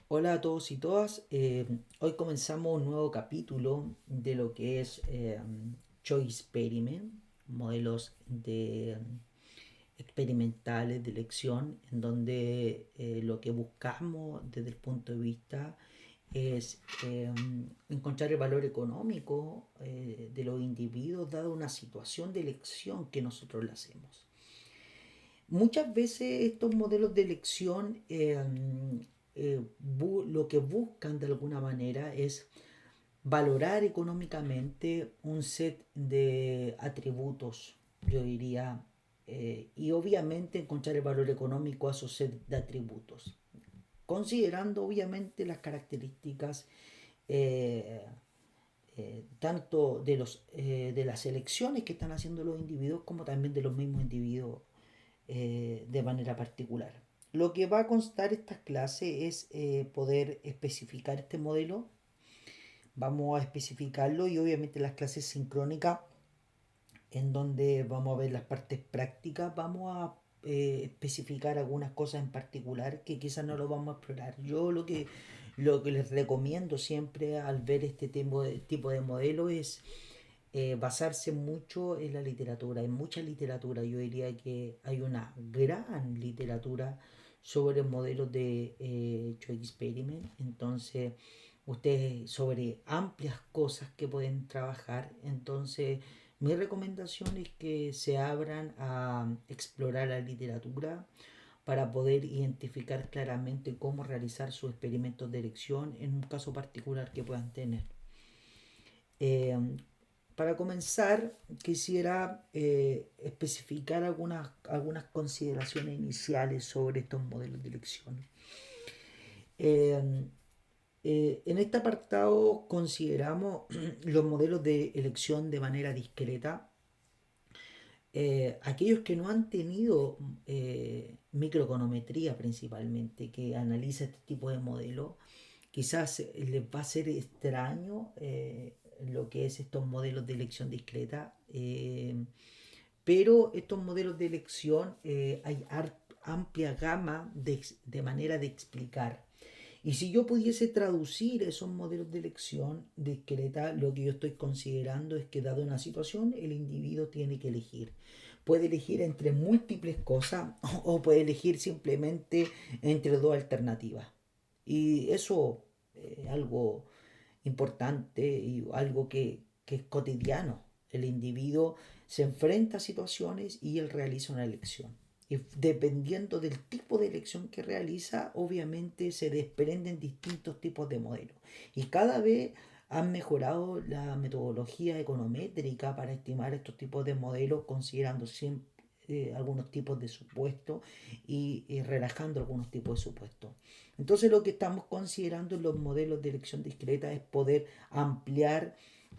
Hola a todos y todas. Hoy comenzamos un nuevo capítulo de lo que es Choice Experiment, modelos de experimentales de elección, en donde lo que buscamos desde el punto de vista es encontrar el valor económico de los individuos dado una situación de elección que nosotros le hacemos. Muchas veces estos modelos de elección lo que buscan de alguna manera es valorar económicamente un set de atributos, yo diría, y obviamente encontrar el valor económico a esos set de atributos, considerando obviamente las características eh, tanto de las elecciones que están haciendo los individuos como también de los mismos individuos de manera particular. Lo que va a constar estas clases es poder especificar este modelo. Vamos a especificarlo y obviamente las clases sincrónicas en donde vamos a ver las partes prácticas, vamos a especificar algunas cosas en particular que quizás no lo vamos a explorar. Lo que les recomiendo siempre al ver este tipo de modelo es basarse mucho en la literatura, en mucha literatura. Yo diría que hay una gran literatura sobre modelos de Choice Experiment. Entonces, ustedes sobre amplias cosas que pueden trabajar. Entonces, mi recomendación es que se abran a explorar la literatura para poder identificar claramente cómo realizar sus experimentos de elección en un caso particular que puedan tener. Eh, para comenzar, quisiera especificar algunas consideraciones iniciales sobre estos modelos de elección. Eh, en este apartado consideramos los modelos de elección de manera discreta. Aquellos que no han tenido microeconometría principalmente, que analiza este tipo de modelos, quizás les va a ser extraño lo que es estos modelos de elección discreta, pero estos modelos de elección hay amplia gama de manera de explicar. Y si yo pudiese traducir esos modelos de elección discreta, lo que yo estoy considerando es que dado una situación, el individuo tiene que elegir. Puede elegir entre múltiples cosas o puede elegir simplemente entre dos alternativas. Y eso es algo importante y algo que es cotidiano. El individuo se enfrenta a situaciones y él realiza una elección. Y dependiendo del tipo de elección que realiza, obviamente se desprenden distintos tipos de modelos. Y cada vez han mejorado la metodología econométrica para estimar estos tipos de modelos, considerando siempre algunos tipos de supuestos y relajando algunos tipos de supuestos. Entonces lo que estamos considerando en los modelos de elección discreta es poder ampliar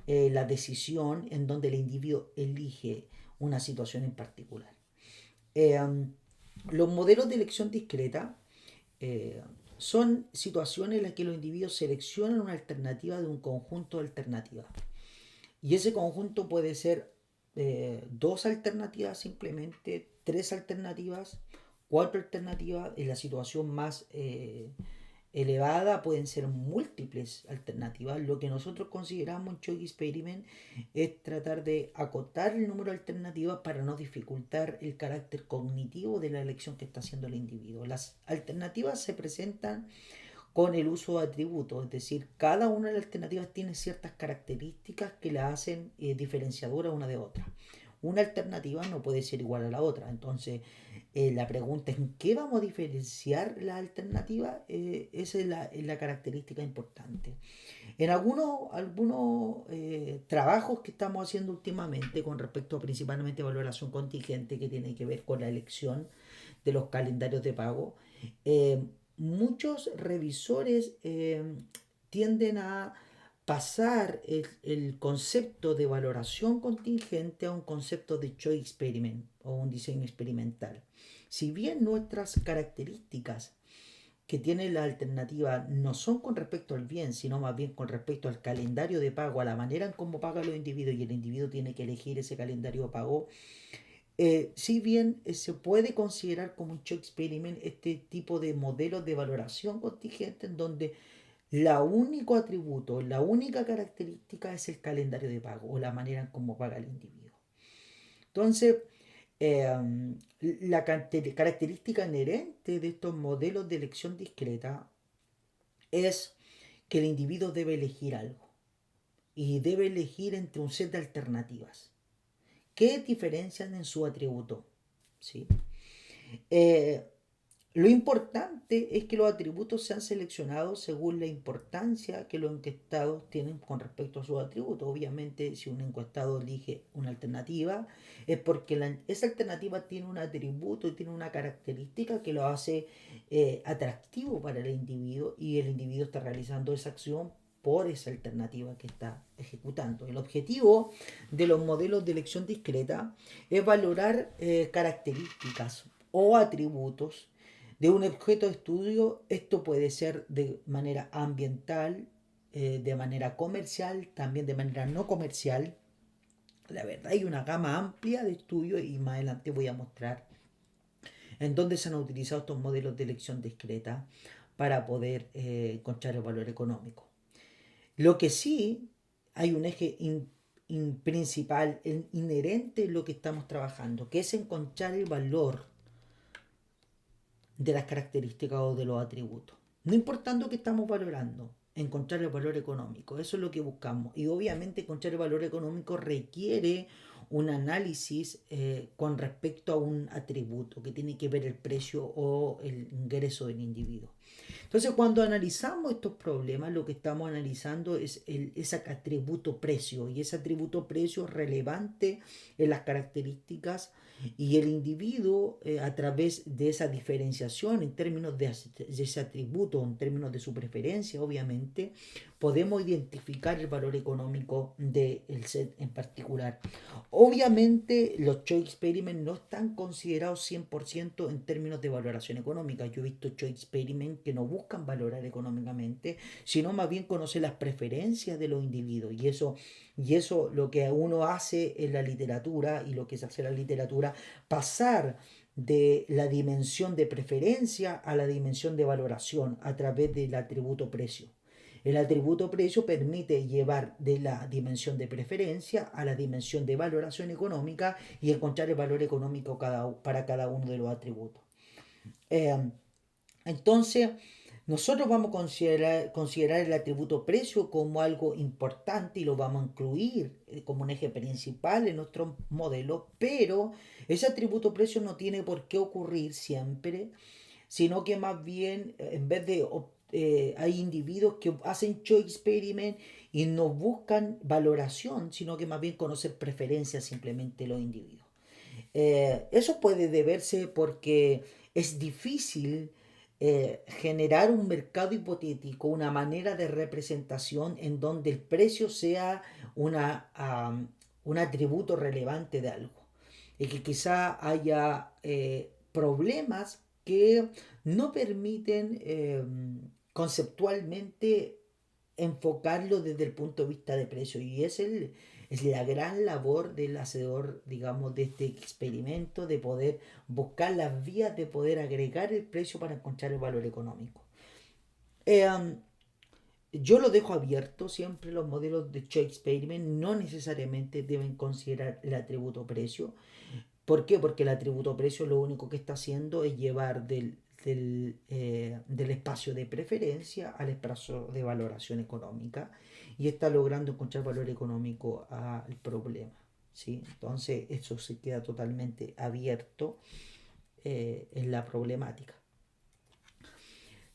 la decisión en donde el individuo elige una situación en particular. Eh, los modelos de elección discreta eh, son situaciones en las que los individuos seleccionan una alternativa de un conjunto de alternativas. Y ese conjunto puede ser dos alternativas simplemente, tres alternativas, cuatro alternativas. En la situación más elevada pueden ser múltiples alternativas. Lo que nosotros consideramos en Choice Experiment es tratar de acotar el número de alternativas para no dificultar el carácter cognitivo de la elección que está haciendo el individuo. Las alternativas se presentan con el uso de atributos, es decir, cada una de las alternativas tiene ciertas características que la hacen diferenciadora una de otra. Una alternativa no puede ser igual a la otra, entonces la pregunta es ¿en qué vamos a diferenciar la alternativa? Esa es la característica importante. En algunos trabajos que estamos haciendo últimamente con respecto a principalmente valoración contingente que tiene que ver con la elección de los calendarios de pago, eh, muchos revisores tienden a pasar el concepto de valoración contingente a un concepto de choice experiment o un diseño experimental. Si bien nuestras características que tiene la alternativa no son con respecto al bien, sino más bien con respecto al calendario de pago, a la manera en cómo pagan los individuos y el individuo tiene que elegir ese calendario de pago, si bien se puede considerar como un choice experiment este tipo de modelos de valoración contingente en donde la único atributo, la única característica es el calendario de pago o la manera en cómo paga el individuo. Entonces, la característica inherente de estos modelos de elección discreta es que el individuo debe elegir algo y debe elegir entre un set de alternativas que diferencian en su atributo. ¿Sí? Eh, lo importante es que los atributos sean seleccionados según la importancia que los encuestados tienen con respecto a sus atributos. Obviamente, si un encuestado elige una alternativa, es porque esa alternativa tiene un atributo y tiene una característica que lo hace atractivo para el individuo y el individuo está realizando esa acción por esa alternativa que está ejecutando. El objetivo de los modelos de elección discreta es valorar características o atributos de un objeto de estudio. Esto puede ser de manera ambiental, de manera comercial, también de manera no comercial. La verdad hay una gama amplia de estudios y más adelante voy a mostrar en dónde se han utilizado estos modelos de elección discreta para poder encontrar el valor económico. Lo que sí hay un eje principal, inherente en lo que estamos trabajando, que es encontrar el valor de las características o de los atributos. No importando qué estamos valorando, encontrar el valor económico. Eso es lo que buscamos. Y obviamente encontrar el valor económico requiere un análisis con respecto a un atributo que tiene que ver el precio o el ingreso del individuo. Entonces, cuando analizamos estos problemas, lo que estamos analizando es ese atributo precio, y ese atributo precio es relevante en las características, y el individuo a través de esa diferenciación en términos de ese atributo, en términos de su preferencia, obviamente, podemos identificar el valor económico del set en particular. Obviamente los choice experiments no están considerados 100% en términos de valoración económica. Yo he visto choice experiments que no buscan valorar económicamente, sino más bien conocer las preferencias de los individuos. Y eso lo que uno hace en la literatura, y lo que se hace en la literatura, pasar de la dimensión de preferencia a la dimensión de valoración a través del atributo precio. El atributo precio permite llevar de la dimensión de preferencia a la dimensión de valoración económica y encontrar el valor económico para cada uno de los atributos. Eh, entonces, nosotros vamos a considerar el atributo precio como algo importante y lo vamos a incluir como un eje principal en nuestro modelo, pero ese atributo precio no tiene por qué ocurrir siempre, sino que más bien en vez de hay individuos que hacen choice experiment y no buscan valoración, sino que más bien conocer preferencias simplemente los individuos. Eso puede deberse porque es difícil generar un mercado hipotético, una manera de representación en donde el precio sea un atributo relevante de algo. Y que quizá haya problemas que no permiten conceptualmente enfocarlo desde el punto de vista de precio. Y es la gran labor del hacedor, digamos, de este experimento, de poder buscar las vías de poder agregar el precio para encontrar el valor económico. Eh, yo lo dejo abierto siempre. Los modelos de choice experiment no necesariamente deben considerar el atributo precio. ¿Por qué? Porque el atributo precio lo único que está haciendo es llevar del espacio de preferencia al espacio de valoración económica, y está logrando encontrar valor económico al problema. ¿Sí? Entonces eso se queda totalmente abierto en la problemática.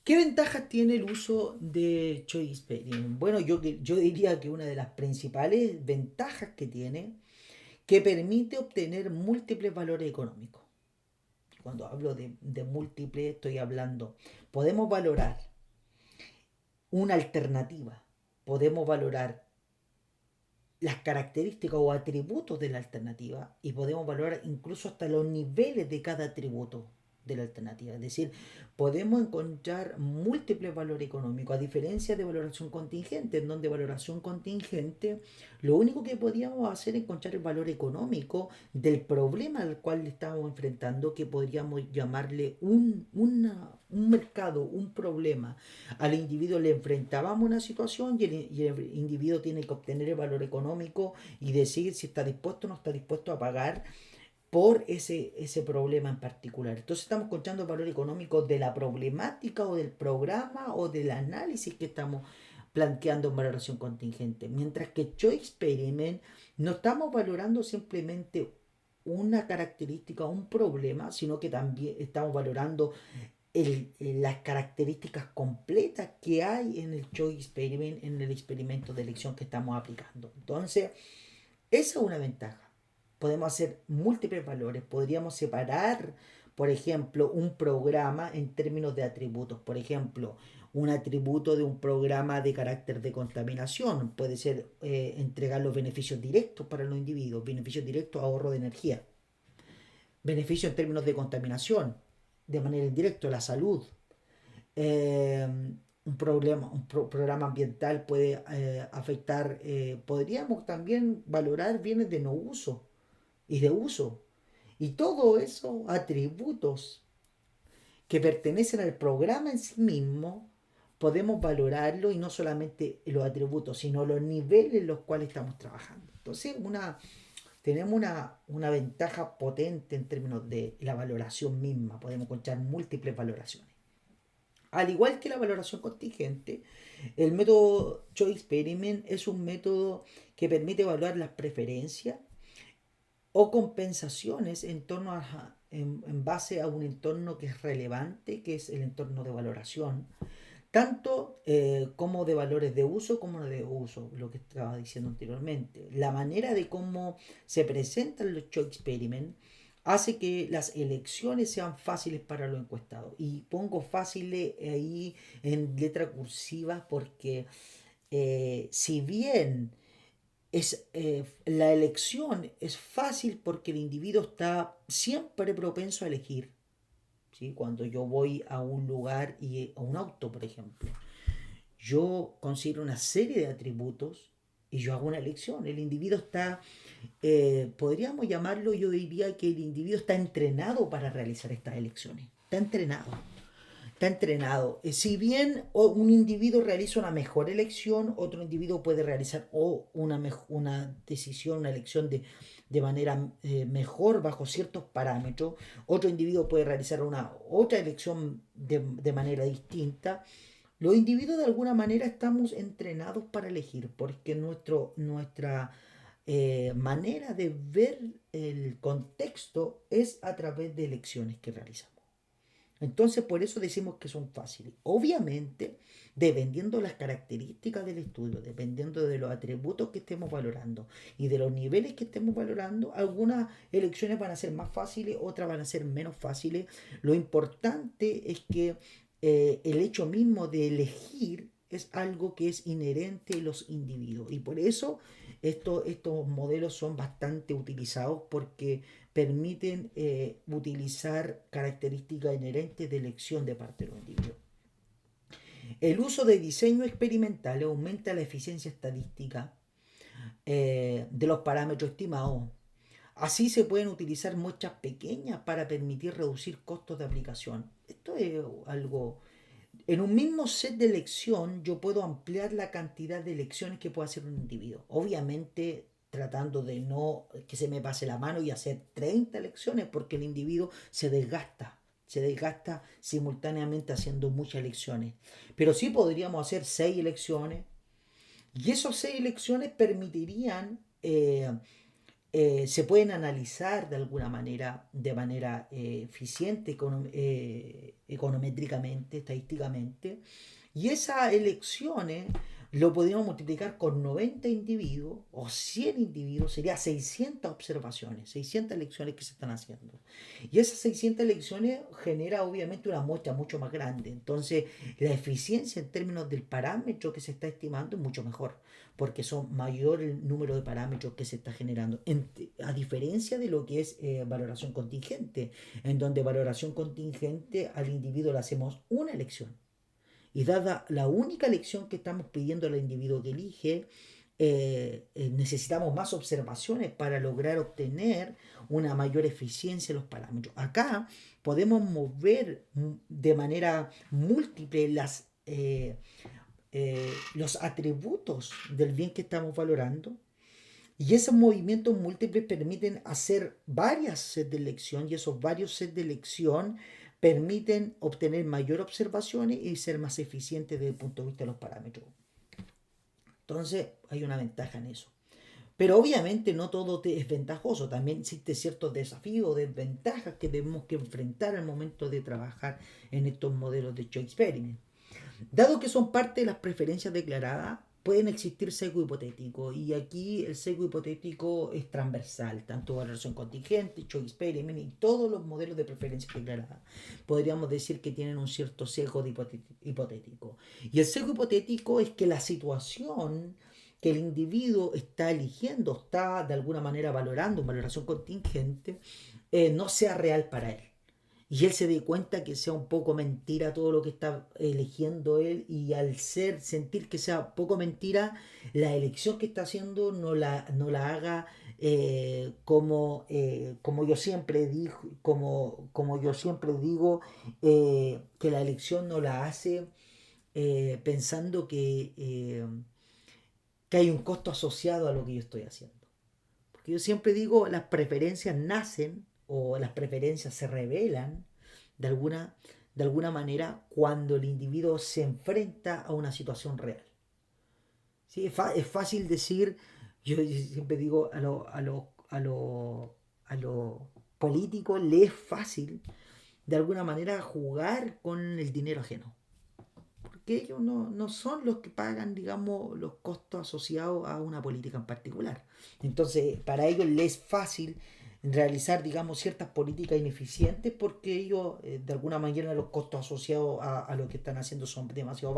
¿Qué ventajas tiene el uso de Choice Experiment? Bueno, yo diría que una de las principales ventajas que tiene, que permite obtener múltiples valores económicos. Cuando hablo de múltiples, estoy hablando, podemos valorar una alternativa, podemos valorar las características o atributos de la alternativa, y podemos valorar incluso hasta los niveles de cada atributo. de la alternativa. Es decir, podemos encontrar múltiples valores económicos, a diferencia de valoración contingente, en donde valoración contingente, lo único que podíamos hacer es encontrar el valor económico del problema al cual le estamos enfrentando, que podríamos llamarle un mercado, un problema. Al individuo le enfrentábamos una situación y el individuo tiene que obtener el valor económico y decir si está dispuesto o no está dispuesto a pagar por ese problema en particular. Entonces estamos encontrando el valor económico de la problemática o del programa o del análisis que estamos planteando en valoración contingente. Mientras que Choice Experiment no estamos valorando simplemente una característica o un problema, sino que también estamos valorando las características completas que hay en el Choice Experiment, en el experimento de elección que estamos aplicando. Entonces, esa es una ventaja. Podemos hacer múltiples valores. Podríamos separar, por ejemplo, un programa en términos de atributos. Por ejemplo, un atributo de un programa de carácter de contaminación puede ser entregar los beneficios directos para los individuos, beneficios directos, ahorro de energía, beneficios en términos de contaminación, de manera indirecta, la salud. Eh, programa ambiental puede afectar, podríamos también valorar bienes de no uso y de uso. Y todo eso, atributos que pertenecen al programa en sí mismo, podemos valorarlo y no solamente los atributos, sino los niveles en los cuales estamos trabajando. Entonces, tenemos una ventaja potente en términos de la valoración misma. Podemos encontrar múltiples valoraciones. Al igual que la valoración contingente, el método Choice Experiment es un método que permite evaluar las preferencias o compensaciones en base a un entorno que es relevante, que es el entorno de valoración, tanto como de valores de uso como de uso, lo que estaba diciendo anteriormente. La manera de cómo se presentan los Choice Experiment hace que las elecciones sean fáciles para los encuestados. Y pongo fáciles ahí en letra cursiva porque si bien la elección es fácil porque el individuo está siempre propenso a elegir. ¿Sí? Cuando yo voy a un lugar y a un auto, por ejemplo, yo considero una serie de atributos y yo hago una elección. El individuo está, podríamos llamarlo, yo diría que el individuo está entrenado para realizar estas elecciones. Está entrenado. Está entrenado. Si bien un individuo realiza una mejor elección, otro individuo puede realizar una decisión, una elección de manera mejor bajo ciertos parámetros. Otro individuo puede realizar otra elección de manera distinta. Los individuos de alguna manera estamos entrenados para elegir, porque nuestra manera de ver el contexto es a través de elecciones que realizamos. Entonces, por eso decimos que son fáciles. Obviamente, dependiendo de las características del estudio, dependiendo de los atributos que estemos valorando y de los niveles que estemos valorando, algunas elecciones van a ser más fáciles, otras van a ser menos fáciles. Lo importante es que el hecho mismo de elegir es algo que es inherente a los individuos. Y por eso estos modelos son bastante utilizados porque permiten utilizar características inherentes de elección de parte de los individuos. El uso de diseño experimental aumenta la eficiencia estadística de los parámetros estimados. Así se pueden utilizar muestras pequeñas para permitir reducir costos de aplicación. Esto es algo. En un mismo set de elección yo puedo ampliar la cantidad de elecciones que puede hacer un individuo. Obviamente tratando de no que se me pase la mano y hacer 30 elecciones porque el individuo se desgasta simultáneamente haciendo muchas elecciones. Pero sí podríamos hacer 6 elecciones y esas 6 elecciones permitirían se pueden analizar de alguna manera, de manera eficiente, econométricamente, estadísticamente, y esas elecciones lo podríamos multiplicar con 90 individuos o 100 individuos, sería 600 observaciones, 600 lecciones que se están haciendo. Y esas 600 lecciones genera obviamente una muestra mucho más grande. Entonces, la eficiencia en términos del parámetro que se está estimando es mucho mejor, porque son mayor el número de parámetros que se está generando, a diferencia de lo que es valoración contingente, en donde valoración contingente al individuo le hacemos una elección. Y dada la única elección que estamos pidiendo al individuo que elige, necesitamos más observaciones para lograr obtener una mayor eficiencia en los parámetros. Acá podemos mover de manera múltiple los atributos del bien que estamos valorando, y esos movimientos múltiples permiten hacer varias sets de elección, y esos varios sets de elección permiten obtener mayor observaciones y ser más eficientes desde el punto de vista de los parámetros. Entonces hay una ventaja en eso. Pero obviamente no todo es ventajoso, también existen ciertos desafíos o desventajas que debemos que enfrentar al momento de trabajar en estos modelos de choice experiment. Dado que son parte de las preferencias declaradas, pueden existir sesgo hipotético, y aquí el sesgo hipotético es transversal, tanto valoración contingente, choice experiment y todos los modelos de preferencias declaradas. Podríamos decir que tienen un cierto sesgo hipotético. Y el sesgo hipotético es que la situación que el individuo está eligiendo, está de alguna manera valorando en valoración contingente, no sea real para él. Y él se dé cuenta que sea un poco mentira todo lo que está eligiendo él, y al sentir que sea poco mentira, la elección que está haciendo no la haga como yo siempre digo, como yo siempre digo, que la elección no la hace pensando que hay un costo asociado a lo que yo estoy haciendo. Porque yo siempre digo, las preferencias nacen o las preferencias se revelan de alguna, de alguna manera cuando el individuo se enfrenta a una situación real. ¿Sí? Es fácil decir, yo siempre digo a los políticos les es fácil de alguna manera jugar con el dinero ajeno, porque ellos no son los que pagan, digamos, los costos asociados a una política en particular. Entonces, para ellos les es fácil realizar, digamos, ciertas políticas ineficientes, porque ellos, de alguna manera, los costos asociados a lo que están haciendo son demasiado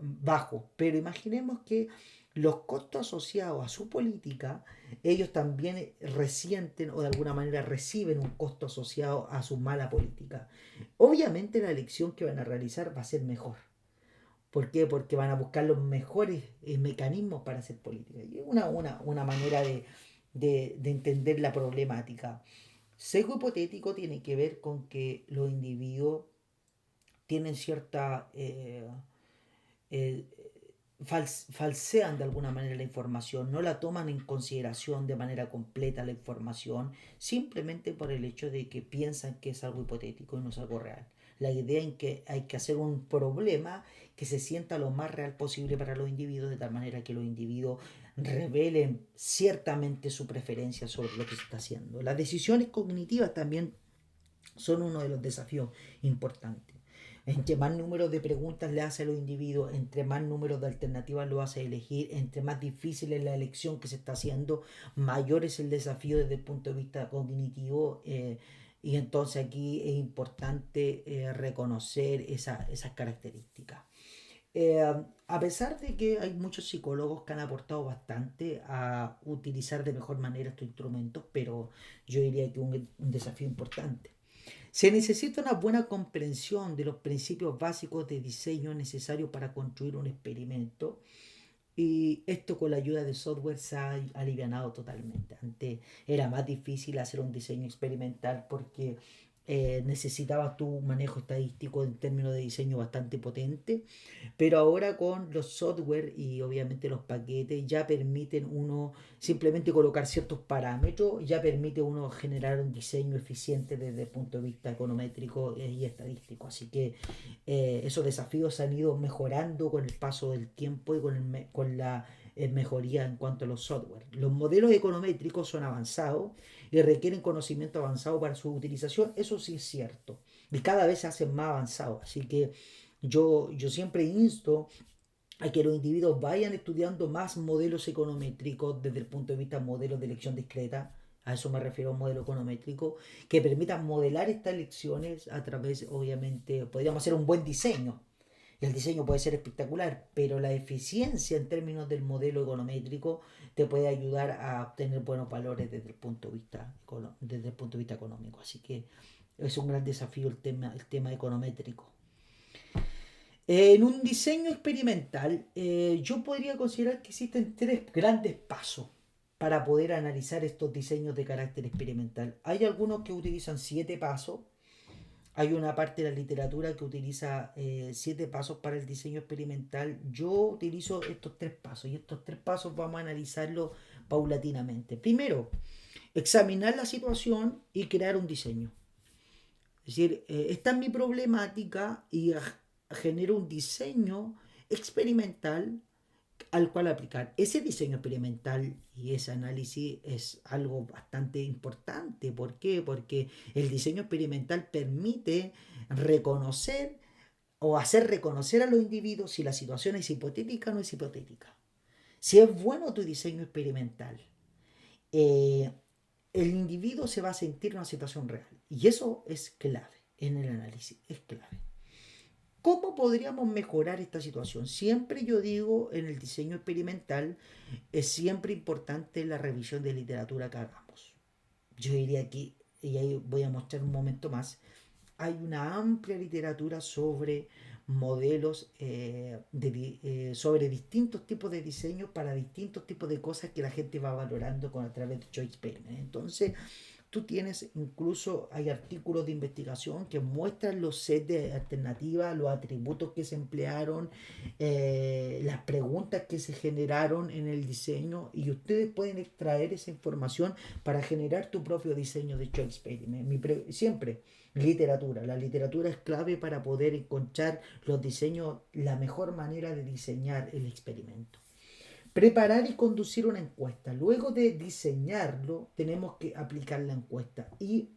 bajos. Pero imaginemos que los costos asociados a su política, ellos también resienten o de alguna manera reciben un costo asociado a su mala política. Obviamente la elección que van a realizar va a ser mejor. ¿Por qué? Porque van a buscar los mejores mecanismos para hacer política. Y es una manera de entender la problemática. Sesgo hipotético tiene que ver con que los individuos tienen cierta eh, falsean de alguna manera la información, no la toman en consideración de manera completa la información, simplemente por el hecho de que piensan que es algo hipotético y no es algo real. La idea en que hay que hacer un problema que se sienta lo más real posible para los individuos, de tal manera que los individuos revelen ciertamente su preferencia sobre lo que se está haciendo. Las decisiones cognitivas también son uno de los desafíos importantes. Entre más número de preguntas le hace a los individuos, entre más número de alternativas lo hace elegir, entre más difícil es la elección que se está haciendo, mayor es el desafío desde el punto de vista cognitivo. Y entonces aquí es importante reconocer esas características. A pesar de que hay muchos psicólogos que han aportado bastante a utilizar de mejor manera estos instrumentos, pero yo diría que un desafío importante. Se necesita una buena comprensión de los principios básicos de diseño necesarios para construir un experimento, y esto con la ayuda de software se ha alivianado totalmente. Antes era más difícil hacer un diseño experimental porque necesitabas tu manejo estadístico en términos de diseño bastante potente, pero ahora con los software y obviamente los paquetes ya permiten uno simplemente colocar ciertos parámetros, ya permite uno generar un diseño eficiente desde el punto de vista econométrico y estadístico. Así que esos desafíos se han ido mejorando con el paso del tiempo y con la mejoría en cuanto a los software. Los modelos econométricos son avanzados y requieren conocimiento avanzado para su utilización, eso sí es cierto, y cada vez se hacen más avanzados. Así que yo siempre insto a que los individuos vayan estudiando más modelos econométricos desde el punto de vista de modelos de elección discreta. A eso me refiero a un modelo econométrico que permitan modelar estas elecciones a través, obviamente, podríamos hacer un buen diseño. Y el diseño puede ser espectacular, pero la eficiencia en términos del modelo econométrico te puede ayudar a obtener buenos valores desde el punto de vista, desde el punto de vista económico. Así que es un gran desafío el tema econométrico. En un diseño experimental, yo podría considerar que existen tres grandes pasos para poder analizar estos diseños de carácter experimental. Hay algunos que utilizan 7 pasos. Hay una parte de la literatura que utiliza 7 pasos para el diseño experimental. Yo utilizo estos 3 pasos y estos 3 pasos vamos a analizarlos paulatinamente. Primero, examinar la situación y crear un diseño. Es decir, esta es mi problemática y genero un diseño experimental al cual aplicar. Ese diseño experimental y ese análisis es algo bastante importante. ¿Por qué? Porque el diseño experimental permite reconocer o hacer reconocer a los individuos si la situación es hipotética o no es hipotética. Si es bueno tu diseño experimental, eh, el individuo se va a sentir en una situación real. Y eso es clave en el análisis, es clave. ¿Cómo podríamos mejorar esta situación? Siempre yo digo en el diseño experimental es siempre importante la revisión de literatura que hagamos. Yo diría aquí, y ahí voy a mostrar un momento más, hay una amplia literatura sobre modelos, sobre distintos tipos de diseños para distintos tipos de cosas que la gente va valorando a través de Choice Experiment. Entonces, tú tienes incluso, hay artículos de investigación que muestran los sets de alternativas, los atributos que se emplearon, las preguntas que se generaron en el diseño y ustedes pueden extraer esa información para generar tu propio diseño de Choice Experiment. Siempre literatura. La literatura es clave para poder encontrar los diseños, la mejor manera de diseñar el experimento. Preparar y conducir una encuesta. Luego de diseñarlo, tenemos que aplicar la encuesta. Y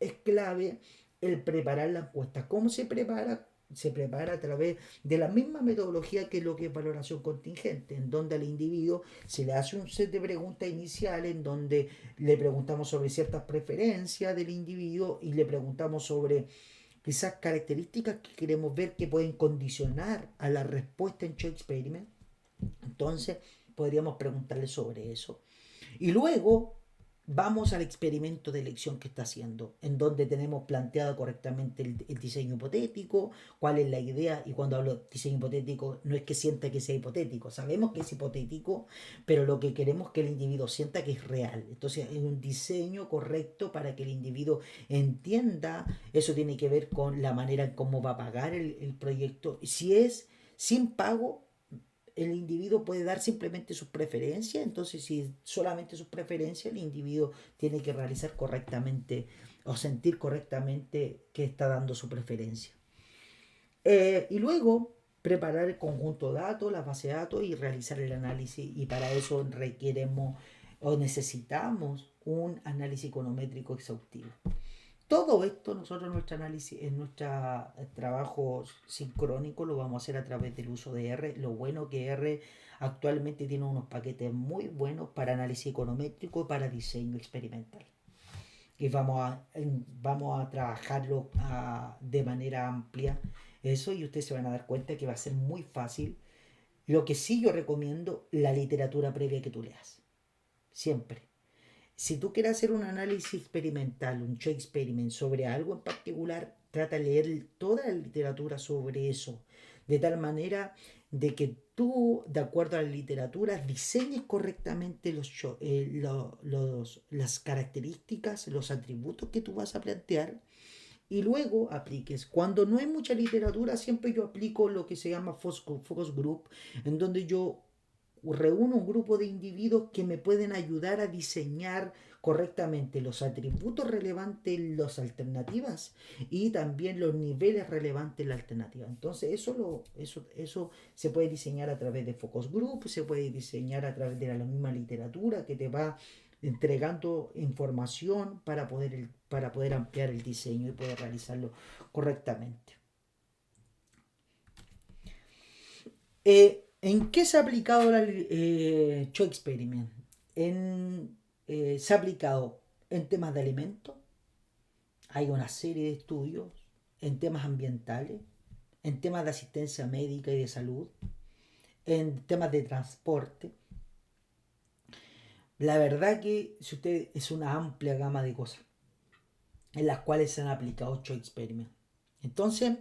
es clave el preparar la encuesta. ¿Cómo se prepara? Se prepara a través de la misma metodología que lo que es valoración contingente, en donde al individuo se le hace un set de preguntas iniciales, en donde le preguntamos sobre ciertas preferencias del individuo y le preguntamos sobre esas características que queremos ver que pueden condicionar a la respuesta en Choice Experiment. Entonces, podríamos preguntarle sobre eso. Y luego vamos al experimento de elección que está haciendo, en donde tenemos planteado correctamente el diseño hipotético, cuál es la idea, y cuando hablo de diseño hipotético no es que sienta que sea hipotético, sabemos que es hipotético, pero lo que queremos es que el individuo sienta que es real. Entonces es un diseño correcto para que el individuo entienda, eso tiene que ver con la manera en cómo va a pagar el proyecto, si es sin pago el individuo puede dar simplemente sus preferencias, entonces si solamente sus preferencias, el individuo tiene que realizar correctamente o sentir correctamente que está dando su preferencia. Y luego preparar el conjunto de datos, la base de datos y realizar el análisis y para eso requeremos o necesitamos un análisis econométrico exhaustivo. Todo esto nosotros nuestro análisis, en nuestro trabajo sincrónico lo vamos a hacer a través del uso de R. Lo bueno que R actualmente tiene unos paquetes muy buenos para análisis econométrico y para diseño experimental. Y vamos a trabajarlo de manera amplia eso y ustedes se van a dar cuenta que va a ser muy fácil. Lo que sí yo recomiendo, la literatura previa que tú leas. Siempre. Si tú quieres hacer un análisis experimental, un show experiment sobre algo en particular, trata de leer toda la literatura sobre eso, de tal manera de que tú, de acuerdo a la literatura, diseñes correctamente las características, los atributos que tú vas a plantear y luego apliques. Cuando no hay mucha literatura, siempre yo aplico lo que se llama focus group, en donde yo reúno un grupo de individuos que me pueden ayudar a diseñar correctamente los atributos relevantes, las alternativas y también los niveles relevantes en la alternativa. Entonces eso se puede diseñar a través de focus group, se puede diseñar a través de la misma literatura que te va entregando información para poder ampliar el diseño y poder realizarlo correctamente. ¿En qué se ha aplicado la Show Experiment? Se ha aplicado en temas de alimentos, hay una serie de estudios, en temas ambientales, en temas de asistencia médica y de salud, en temas de transporte. La verdad que si usted es una amplia gama de cosas en las cuales se han aplicado Show Experiment. Entonces,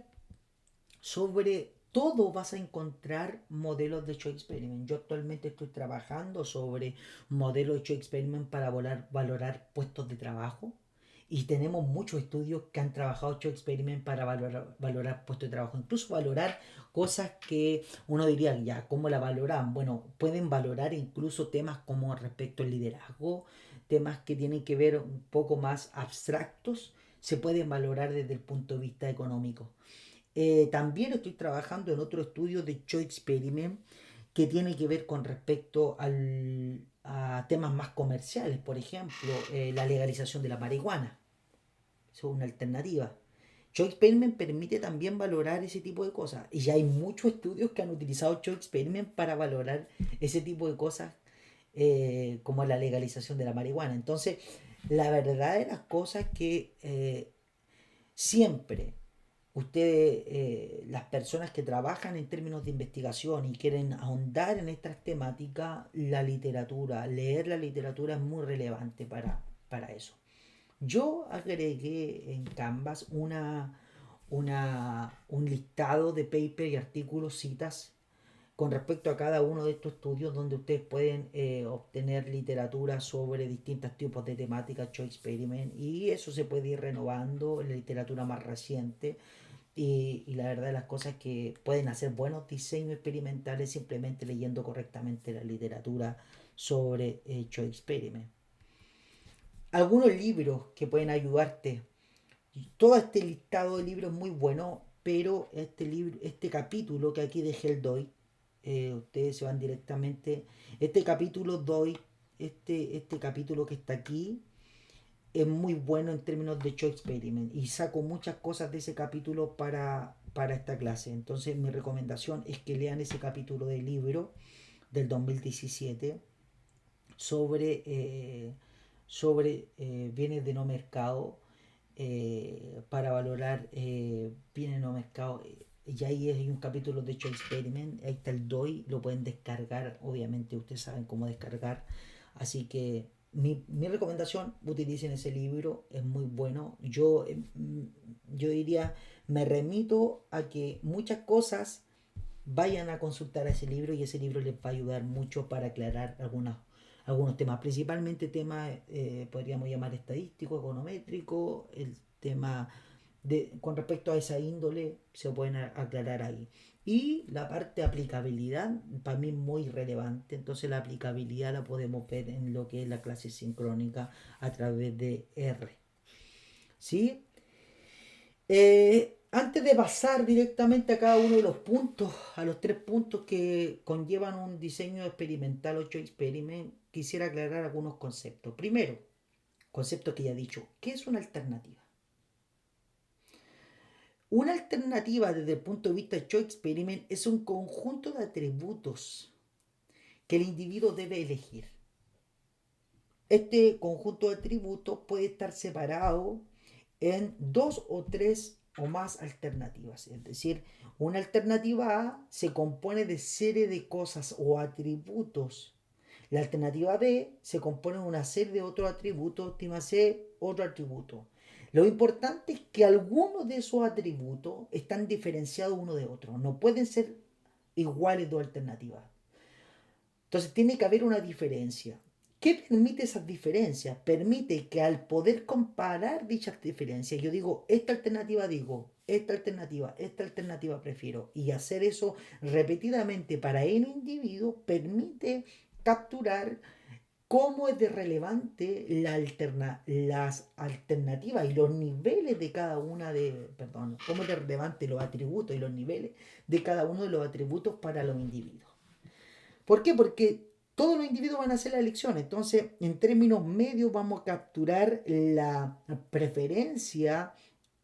sobre todo vas a encontrar modelos de Show Experiment. Yo actualmente estoy trabajando sobre modelos de Show Experiment para valorar puestos de trabajo. Y tenemos muchos estudios que han trabajado Show Experiment para valorar puestos de trabajo. Incluso valorar cosas que uno diría, ya, ¿cómo la valoran? Bueno, pueden valorar incluso temas como respecto al liderazgo, temas que tienen que ver un poco más abstractos, se pueden valorar desde el punto de vista económico. También estoy trabajando en otro estudio de Show Experiment que tiene que ver con respecto a temas más comerciales, por ejemplo, la legalización de la marihuana. Eso es una alternativa. Show Experiment permite también valorar ese tipo de cosas. Y ya hay muchos estudios que han utilizado Show Experiment para valorar ese tipo de cosas como la legalización de la marihuana. Entonces, la verdad de las cosas que siempre ustedes, las personas que trabajan en términos de investigación y quieren ahondar en estas temáticas, la literatura, leer la literatura es muy relevante para eso. Yo agregué en Canvas un listado de papers y artículos, citas con respecto a cada uno de estos estudios donde ustedes pueden obtener literatura sobre distintos tipos de temáticas, Choice Experiment, y eso se puede ir renovando en la literatura más reciente. Y la verdad de las cosas es que pueden hacer buenos diseños experimentales simplemente leyendo correctamente la literatura sobre Choice Experiment. Algunos libros que pueden ayudarte. Todo este listado de libros es muy bueno, pero este capítulo que aquí dejé el doy, ustedes se van directamente. Este capítulo doy, este capítulo que está aquí, es muy bueno en términos de Show Experiment y saco muchas cosas de ese capítulo para esta clase. Entonces mi recomendación es que lean ese capítulo del libro del 2017 sobre, bienes de no mercado para valorar bienes no mercado. Y ahí hay un capítulo de hecho Experiment, ahí está el DOI, lo pueden descargar, obviamente ustedes saben cómo descargar, así que mi recomendación, utilicen ese libro, es muy bueno. Yo diría, me remito a que muchas cosas vayan a consultar a ese libro y ese libro les va a ayudar mucho para aclarar algunos temas, principalmente temas, podríamos llamar estadístico, econométrico, el tema con respecto a esa índole se pueden aclarar ahí. Y la parte de aplicabilidad, para mí es muy relevante, entonces la aplicabilidad la podemos ver en lo que es la clase sincrónica a través de R. ¿Sí? Antes de pasar directamente a cada uno de los puntos, a los 3 puntos que conllevan un diseño experimental 8 experiment, quisiera aclarar algunos conceptos. Primero, concepto que ya he dicho, ¿qué es una alternativa? Una alternativa desde el punto de vista de Choice Experiment es un conjunto de atributos que el individuo debe elegir. Este conjunto de atributos puede estar separado en 2 o 3 o más alternativas. Es decir, una alternativa A se compone de serie de cosas o atributos. La alternativa B se compone de una serie de otros atributos. Última C, otro atributo. Lo importante es que algunos de esos atributos están diferenciados uno de otro. No pueden ser iguales dos alternativas. Entonces tiene que haber una diferencia. ¿Qué permite esas diferencias? Permite que al poder comparar dichas diferencias, yo digo, esta alternativa prefiero. Y hacer eso repetidamente para el individuo permite capturar cómo es de relevante las alternativas y los niveles de cada una cómo es de relevante los atributos y los niveles de cada uno de los atributos para los individuos. ¿Por qué? Porque todos los individuos van a hacer la elección. Entonces, en términos medios, vamos a capturar la preferencia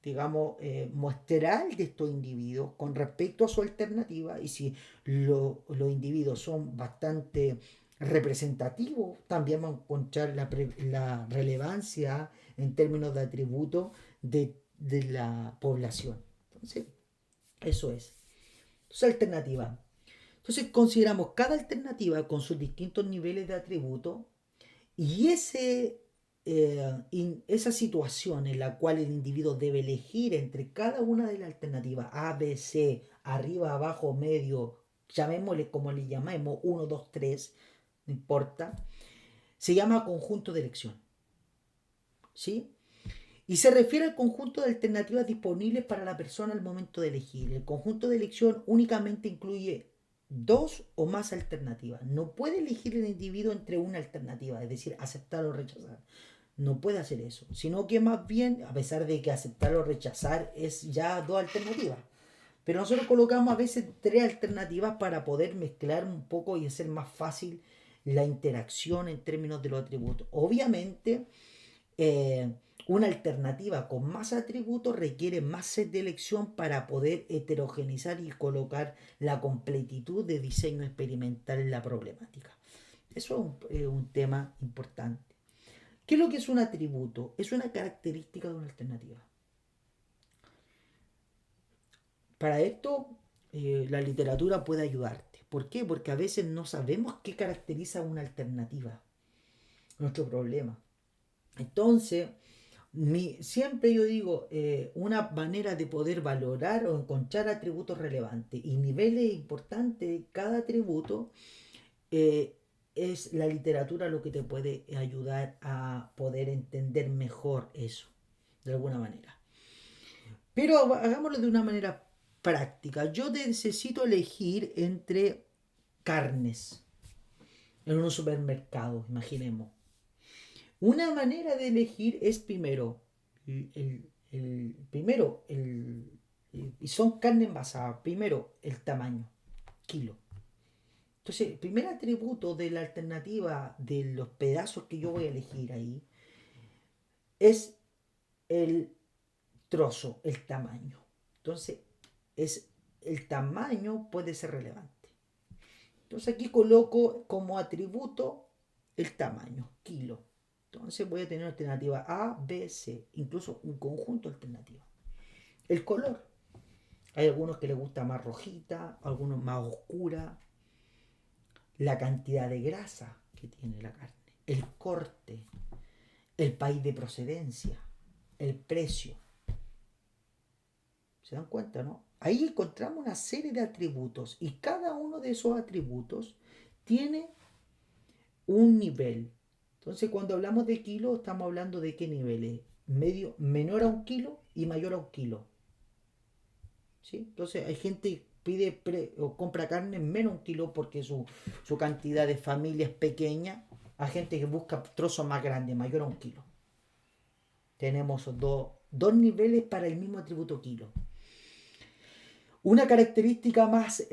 digamos, muestral de estos individuos con respecto a su alternativa, y si los individuos son bastante representativos, también vamos a encontrar la relevancia en términos de atributos de la población. Entonces, eso es. Entonces, alternativa. Entonces, consideramos cada alternativa con sus distintos niveles de atributos y esa situación en la cual el individuo debe elegir entre cada una de las alternativas A, B, C, arriba, abajo, medio, llamémosle como le llamemos, 1, 2, 3, no importa, se llama conjunto de elección. ¿Sí? Y se refiere al conjunto de alternativas disponibles para la persona al momento de elegir. El conjunto de elección únicamente incluye dos o más alternativas. No puede elegir el individuo entre una alternativa, es decir, aceptar o rechazar. No puede hacer eso, sino que más bien, a pesar de que aceptar o rechazar es ya dos alternativas, pero nosotros colocamos a veces tres alternativas para poder mezclar un poco y hacer más fácil la interacción en términos de los atributos. Obviamente, eh, una alternativa con más atributos requiere más set de elección para poder heterogeneizar y colocar la completitud de diseño experimental en la problemática. Eso es un tema importante. ¿Qué es lo que es un atributo? Es una característica de una alternativa. Para esto, la literatura puede ayudarte. ¿Por qué? Porque a veces no sabemos qué caracteriza una alternativa. Nuestro problema. Entonces, siempre yo digo, una manera de poder valorar o encontrar atributos relevantes y niveles importantes de cada atributo, es la literatura lo que te puede ayudar a poder entender mejor eso, de alguna manera. Pero hagámoslo de una manera práctica. Yo necesito elegir entre carnes en un supermercado, imaginemos. Una manera de elegir es primero, y son carne envasada, primero el tamaño, kilo. Entonces, el primer atributo de la alternativa de los pedazos que yo voy a elegir ahí es el trozo, el tamaño. Entonces, el tamaño puede ser relevante. Entonces aquí coloco como atributo el tamaño, kilo. Entonces voy a tener alternativa A, B, C, incluso un conjunto de alternativas. El color. Hay algunos que les gusta más rojita, algunos más oscura. La cantidad de grasa que tiene la carne. El corte. El país de procedencia. El precio. ¿Se dan cuenta, no? Ahí encontramos una serie de atributos y cada uno de esos atributos tiene un nivel. Entonces, cuando hablamos de kilo, estamos hablando de qué niveles. Menor a un kilo y mayor a un kilo. ¿Sí? Entonces, hay gente que o compra carne en menos de un kilo porque su cantidad de familia es pequeña. Hay gente que busca trozos más grandes, mayor a un kilo. Tenemos dos niveles para el mismo atributo kilo. Una característica más,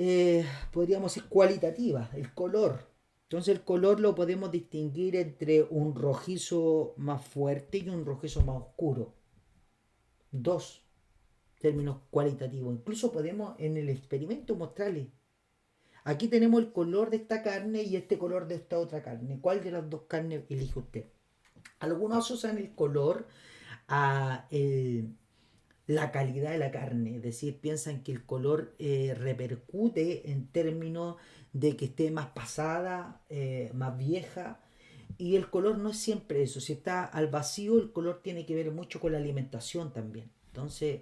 podríamos decir, cualitativa, el color. Entonces el color lo podemos distinguir entre un rojizo más fuerte y un rojizo más oscuro. Dos términos cualitativos. Incluso podemos en el experimento mostrarles. Aquí tenemos el color de esta carne y este color de esta otra carne. ¿Cuál de las dos carnes elige usted? Algunos usan el color a la calidad de la carne, es decir, piensan que el color repercute en términos de que esté más pasada, más vieja, y el color no es siempre eso. Si está al vacío, el color tiene que ver mucho con la alimentación también. Entonces,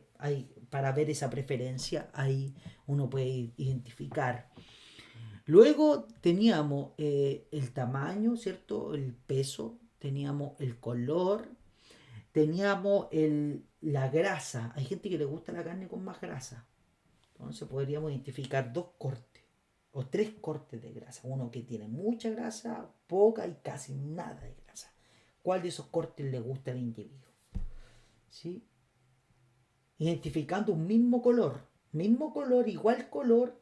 para ver esa preferencia, ahí uno puede identificar. Luego teníamos el tamaño, ¿cierto? El peso, teníamos el color, teníamos la grasa. Hay gente que le gusta la carne con más grasa. Entonces podríamos identificar dos cortes o tres cortes de grasa. Uno que tiene mucha grasa, poca y casi nada de grasa. ¿Cuál de esos cortes le gusta al individuo? ¿Sí? Identificando un mismo color, color,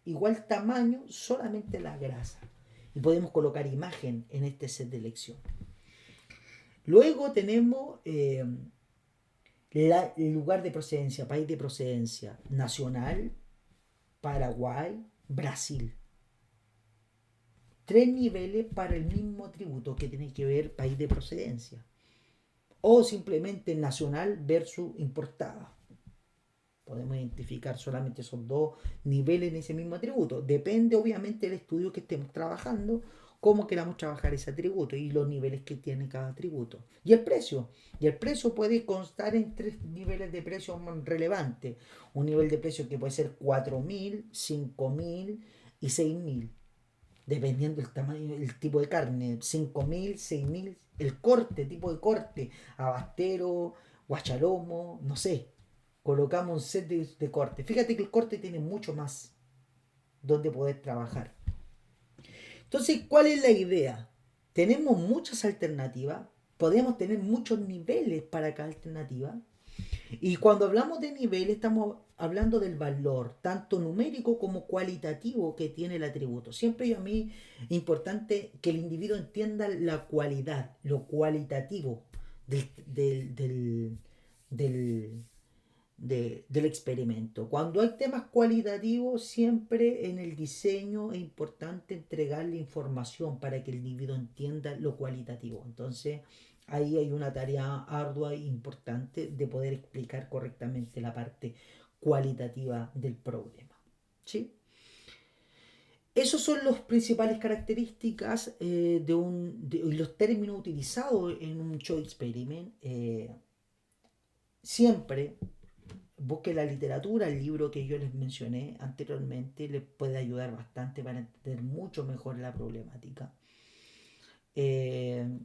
igual tamaño, solamente la grasa. Y podemos colocar imagen en este set de elección. Luego tenemos El lugar de procedencia, país de procedencia, nacional, Paraguay, Brasil. Tres niveles para el mismo tributo que tiene que ver país de procedencia. O simplemente nacional versus importada. Podemos identificar solamente esos dos niveles en ese mismo atributo. Depende obviamente del estudio que estemos trabajando, cómo queramos trabajar ese atributo y los niveles que tiene cada atributo. Y el precio. Y el precio puede constar en tres niveles de precio relevantes. Un nivel de precio que puede ser 4.000, 5.000 y 6.000. Dependiendo del tamaño, el tipo de carne. 5.000, 6.000. El corte, tipo de corte. Abastero, guachalomo, no sé. Colocamos un set de corte. Fíjate que el corte tiene mucho más donde poder trabajar. Entonces, ¿cuál es la idea? Tenemos muchas alternativas, podemos tener muchos niveles para cada alternativa. Y cuando hablamos de nivel, estamos hablando del valor, tanto numérico como cualitativo que tiene el atributo. Siempre a mí es importante que el individuo entienda la cualidad, lo cualitativo del, del, del, del, del experimento. Cuando hay temas cualitativos, siempre en el diseño es importante entregarle información para que el individuo entienda lo cualitativo. Entonces, ahí hay una tarea ardua e importante de poder explicar correctamente la parte cualitativa del problema. ¿Sí? Esas son las principales características de los términos utilizados en un show experiment. Siempre busque la literatura, el libro que yo les mencioné anteriormente les puede ayudar bastante para entender mucho mejor la problemática. Eh,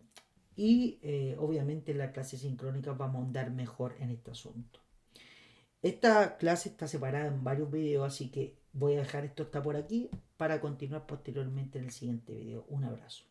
Obviamente en la clase sincrónica vamos a andar mejor en este asunto. Esta clase está separada en varios videos, así que voy a dejar esto hasta por aquí para continuar posteriormente en el siguiente video. Un abrazo.